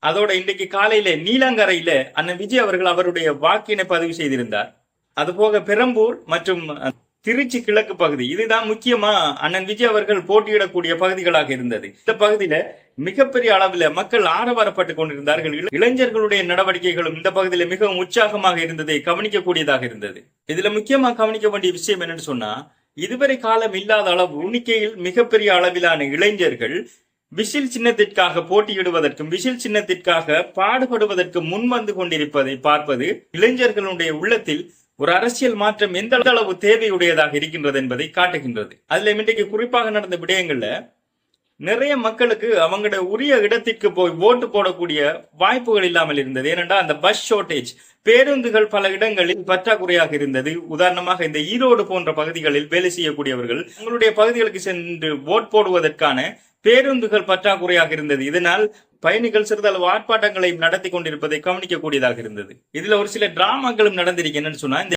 அதோட இன்றைக்கு காலையில நீலாங்கரையில அண்ணன் விஜய் அவர்கள் அவருடைய வாக்கினை பதிவு செய்திருந்தார். அதுபோக பெரம்பூர் மற்றும் திருச்சி கிழக்கு பகுதி, இதுதான் முக்கியமா அண்ணன் விஜய் அவர்கள் போட்டியிடக்கூடிய பகுதிகளாக இருந்தது. இந்த பகுதியில மிகப்பெரிய அளவில் மக்கள் ஆரவாரப்பட்டுக் கொண்டிருந்தார்கள். இளைஞர்களுடைய நடவடிக்கைகளும் இந்த பகுதியில மிகவும் உற்சாகமாக இருந்ததை கவனிக்கக்கூடியதாக இருந்தது. இதுல முக்கியமா கவனிக்க வேண்டிய விஷயம் என்னன்னு சொன்னா, இதுவரை காலம் இல்லாத அளவு எண்ணிக்கையில் மிகப்பெரிய அளவிலான இளைஞர்கள் விசில் சின்னத்திற்காக போட்டியிடுவதற்கும் விசில் சின்னத்திற்காக பாடுபடுவதற்கு முன் வந்து கொண்டிருப்பதை பார்ப்பது இளைஞர்களுடைய உள்ளத்தில் ஒரு அரசியல் மாற்றம் எந்த அளவு தேவையுடையதாக இருக்கின்றது என்பதை காட்டுகின்றது. அதுல இன்றைக்கு குறிப்பாக நடந்த விடயங்கள்ல நிறைய மக்களுக்கு அவங்களுடைய உரிய இடத்திற்கு போய் ஓட்டு போடக்கூடிய வாய்ப்புகள் இல்லாமல் இருந்தது. ஏனென்றால் அந்த பஸ் ஷார்டேஜ், பேருந்துகள் பல இடங்களில் பற்றாக்குறையாக இருந்தது. உதாரணமாக இந்த ஈரோடு போன்ற பகுதிகளில் வேலை செய்யக்கூடியவர்கள் உங்களுடைய பகுதிகளுக்கு சென்று ஓட் போடுவதற்கான பேருந்துகள் பற்றாக்குறையாக இருந்தது. இதனால் பயணிகள் சிறிதளவு ஆர்ப்பாட்டங்களை நடத்தி கொண்டிருப்பதை கவனிக்கக்கூடியதாக இருந்தது. இதுல ஒரு சில டிராமாக்களும் நடந்திருக்கு. என்னன்னு சொன்னா,